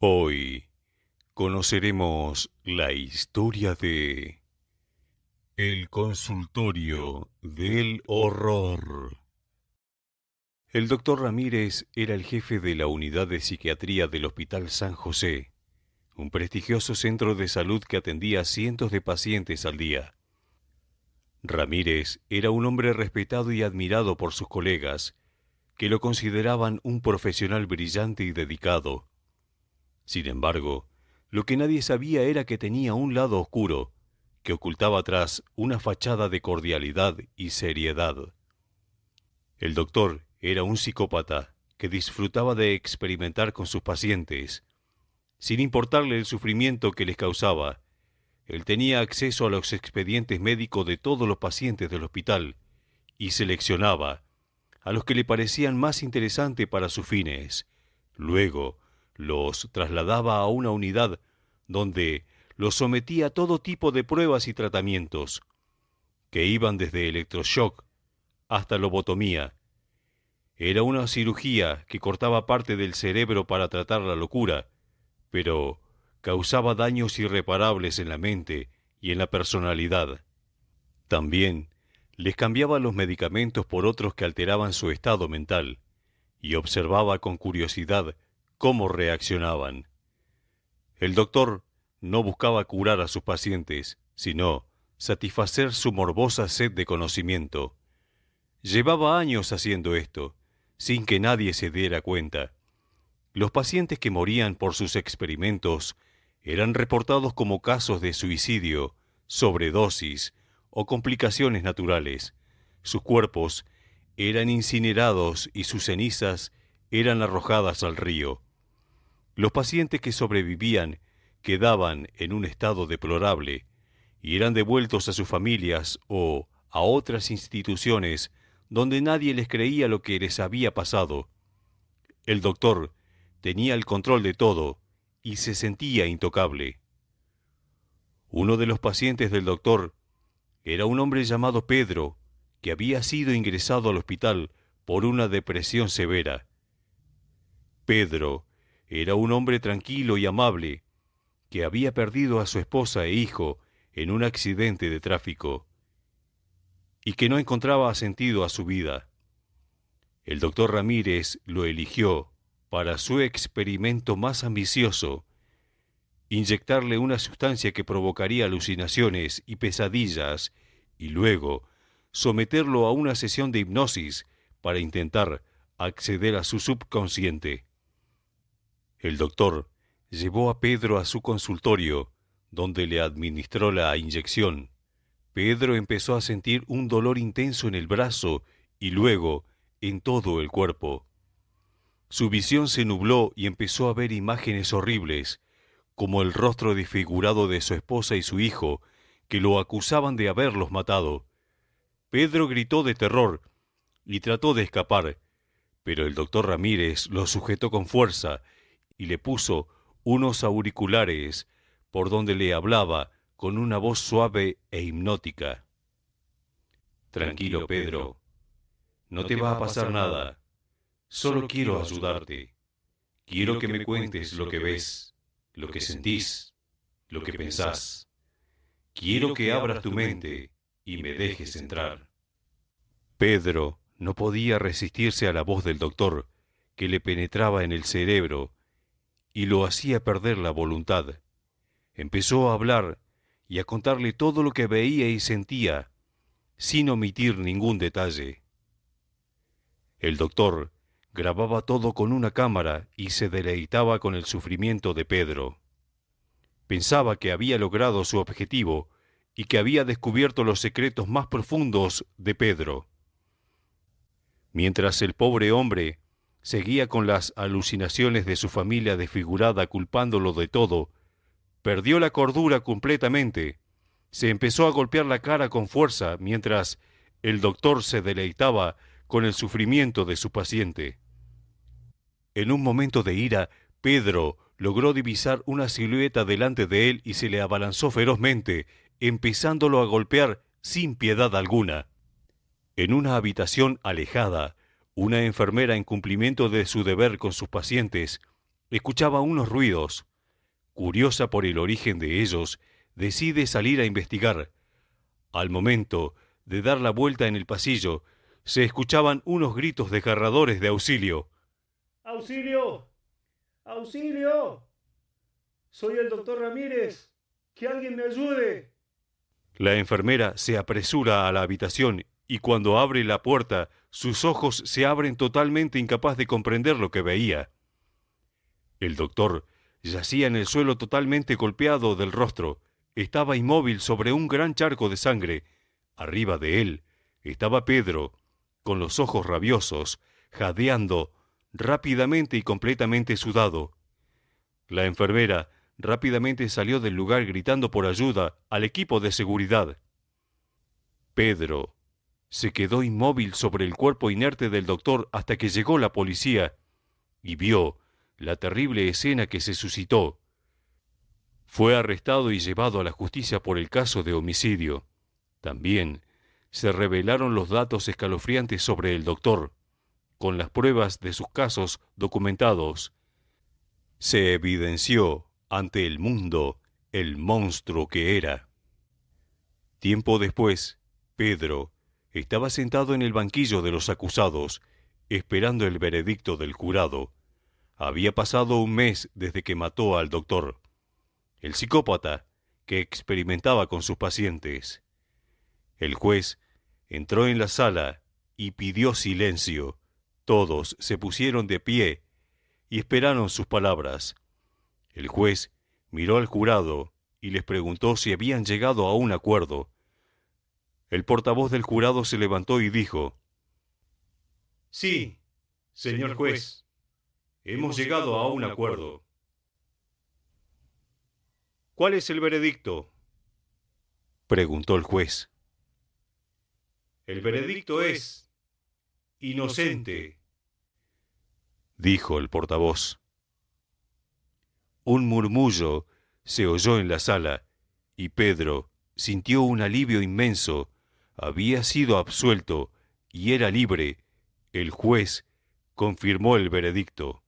Hoy conoceremos la historia de El consultorio del horror. El doctor Ramírez era el jefe de la unidad de psiquiatría del Hospital San José, un prestigioso centro de salud que atendía a cientos de pacientes al día. Ramírez era un hombre respetado y admirado por sus colegas, que lo consideraban un profesional brillante y dedicado. Sin embargo, lo que nadie sabía era que tenía un lado oscuro, que ocultaba atrás una fachada de cordialidad y seriedad. El doctor era un psicópata que disfrutaba de experimentar con sus pacientes. Sin importarle el sufrimiento que les causaba, él tenía acceso a los expedientes médicos de todos los pacientes del hospital y seleccionaba a los que le parecían más interesantes para sus fines. Luego, los trasladaba a una unidad donde los sometía a todo tipo de pruebas y tratamientos, que iban desde electroshock hasta lobotomía. Era una cirugía que cortaba parte del cerebro para tratar la locura, pero causaba daños irreparables en la mente y en la personalidad. También les cambiaba los medicamentos por otros que alteraban su estado mental, y observaba con curiosidad cómo reaccionaban. El doctor no buscaba curar a sus pacientes, sino satisfacer su morbosa sed de conocimiento. Llevaba años haciendo esto, sin que nadie se diera cuenta. Los pacientes que morían por sus experimentos eran reportados como casos de suicidio, sobredosis o complicaciones naturales. Sus cuerpos eran incinerados y sus cenizas eran arrojadas al río. Los pacientes que sobrevivían quedaban en un estado deplorable y eran devueltos a sus familias o a otras instituciones donde nadie les creía lo que les había pasado. El doctor tenía el control de todo y se sentía intocable. Uno de los pacientes del doctor era un hombre llamado Pedro, que había sido ingresado al hospital por una depresión severa. Pedro era un hombre tranquilo y amable, que había perdido a su esposa e hijo en un accidente de tráfico, y que no encontraba sentido a su vida. El doctor Ramírez lo eligió para su experimento más ambicioso: inyectarle una sustancia que provocaría alucinaciones y pesadillas, y luego someterlo a una sesión de hipnosis para intentar acceder a su subconsciente. El doctor llevó a Pedro a su consultorio, donde le administró la inyección. Pedro empezó a sentir un dolor intenso en el brazo y luego en todo el cuerpo. Su visión se nubló y empezó a ver imágenes horribles, como el rostro desfigurado de su esposa y su hijo, que lo acusaban de haberlos matado. Pedro gritó de terror y trató de escapar, pero el doctor Ramírez lo sujetó con fuerza y le puso unos auriculares por donde le hablaba con una voz suave e hipnótica. Tranquilo, Pedro, no te va a pasar nada. Solo quiero ayudarte. Quiero que me cuentes lo que ves, lo que sentís, lo que pensás. Quiero que abras tu mente y me dejes entrar. Pedro no podía resistirse a la voz del doctor, que le penetraba en el cerebro y lo hacía perder la voluntad. Empezó a hablar y a contarle todo lo que veía y sentía, sin omitir ningún detalle. El doctor grababa todo con una cámara y se deleitaba con el sufrimiento de Pedro. Pensaba que había logrado su objetivo y que había descubierto los secretos más profundos de Pedro. Mientras el pobre hombre seguía con las alucinaciones de su familia desfigurada culpándolo de todo, perdió la cordura completamente. Se empezó a golpear la cara con fuerza mientras el doctor se deleitaba con el sufrimiento de su paciente. En un momento de ira, Pedro logró divisar una silueta delante de él y se le abalanzó ferozmente, empezándolo a golpear sin piedad alguna. En una habitación alejada, una enfermera, en cumplimiento de su deber con sus pacientes, escuchaba unos ruidos. Curiosa por el origen de ellos, decide salir a investigar. Al momento de dar la vuelta en el pasillo, se escuchaban unos gritos desgarradores de auxilio. ¡Auxilio! ¡Auxilio! Soy el doctor Ramírez. ¡Que alguien me ayude! La enfermera se apresura a la habitación y cuando abre la puerta, sus ojos se abren totalmente incapaz de comprender lo que veía. El doctor yacía en el suelo totalmente golpeado del rostro. Estaba inmóvil sobre un gran charco de sangre. Arriba de él estaba Pedro, con los ojos rabiosos, jadeando rápidamente y completamente sudado. La enfermera rápidamente salió del lugar gritando por ayuda al equipo de seguridad. Pedro se quedó inmóvil sobre el cuerpo inerte del doctor hasta que llegó la policía y vio la terrible escena que se suscitó. Fue arrestado y llevado a la justicia por el caso de homicidio. También se revelaron los datos escalofriantes sobre el doctor, con las pruebas de sus casos documentados. Se evidenció ante el mundo el monstruo que era. Tiempo después, Pedro estaba sentado en el banquillo de los acusados, esperando el veredicto del jurado. Había pasado un mes desde que mató al doctor, el psicópata que experimentaba con sus pacientes. El juez entró en la sala y pidió silencio. Todos se pusieron de pie y esperaron sus palabras. El juez miró al jurado y les preguntó si habían llegado a un acuerdo. El portavoz del jurado se levantó y dijo: Sí, señor juez. Hemos llegado a un acuerdo. ¿Cuál es el veredicto?, preguntó el juez. El veredicto es inocente, dijo el portavoz. Un murmullo se oyó en la sala y Pedro sintió un alivio inmenso. Había sido absuelto y era libre. El juez confirmó el veredicto.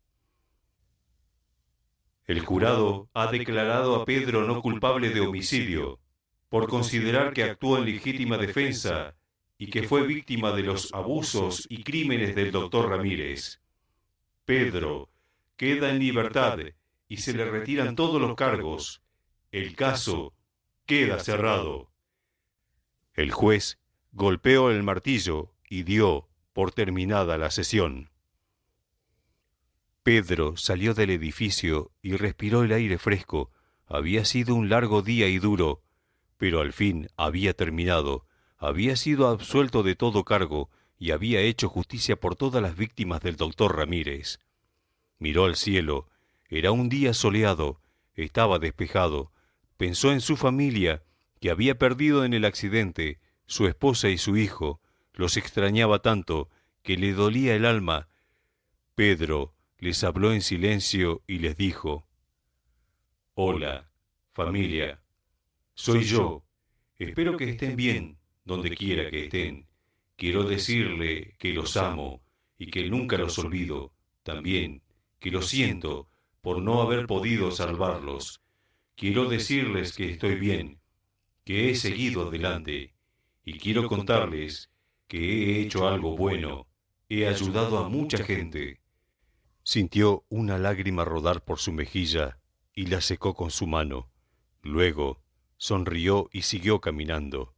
El jurado ha declarado a Pedro no culpable de homicidio, por considerar que actuó en legítima defensa y que fue víctima de los abusos y crímenes del doctor Ramírez. Pedro queda en libertad y se le retiran todos los cargos. El caso queda cerrado. El juez golpeó el martillo y dio por terminada la sesión. Pedro salió del edificio y respiró el aire fresco. Había sido un largo día y duro, pero al fin había terminado. Había sido absuelto de todo cargo y había hecho justicia por todas las víctimas del doctor Ramírez. Miró al cielo. Era un día soleado. Estaba despejado. Pensó en su familia, que había perdido en el accidente, su esposa y su hijo. Los extrañaba tanto que le dolía el alma. Pedro les habló en silencio y les dijo: «Hola, familia. Soy yo. Espero que estén bien donde quiera que estén. Quiero decirle que los amo y que nunca los olvido. También que lo siento por no haber podido salvarlos. Quiero decirles que estoy bien, que he seguido adelante, y quiero contarles que he hecho algo bueno. He ayudado a mucha gente». Sintió una lágrima rodar por su mejilla y la secó con su mano. Luego sonrió y siguió caminando.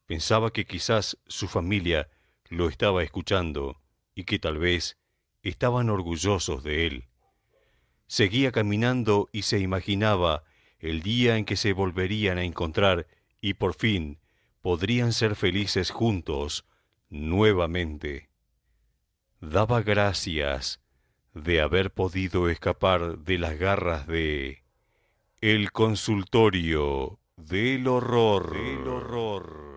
Pensaba que quizás su familia lo estaba escuchando y que tal vez estaban orgullosos de él. Seguía caminando y se imaginaba el día en que se volverían a encontrar y por fin podrían ser felices juntos nuevamente. Daba gracias de haber podido escapar de las garras de El Consultorio del Horror.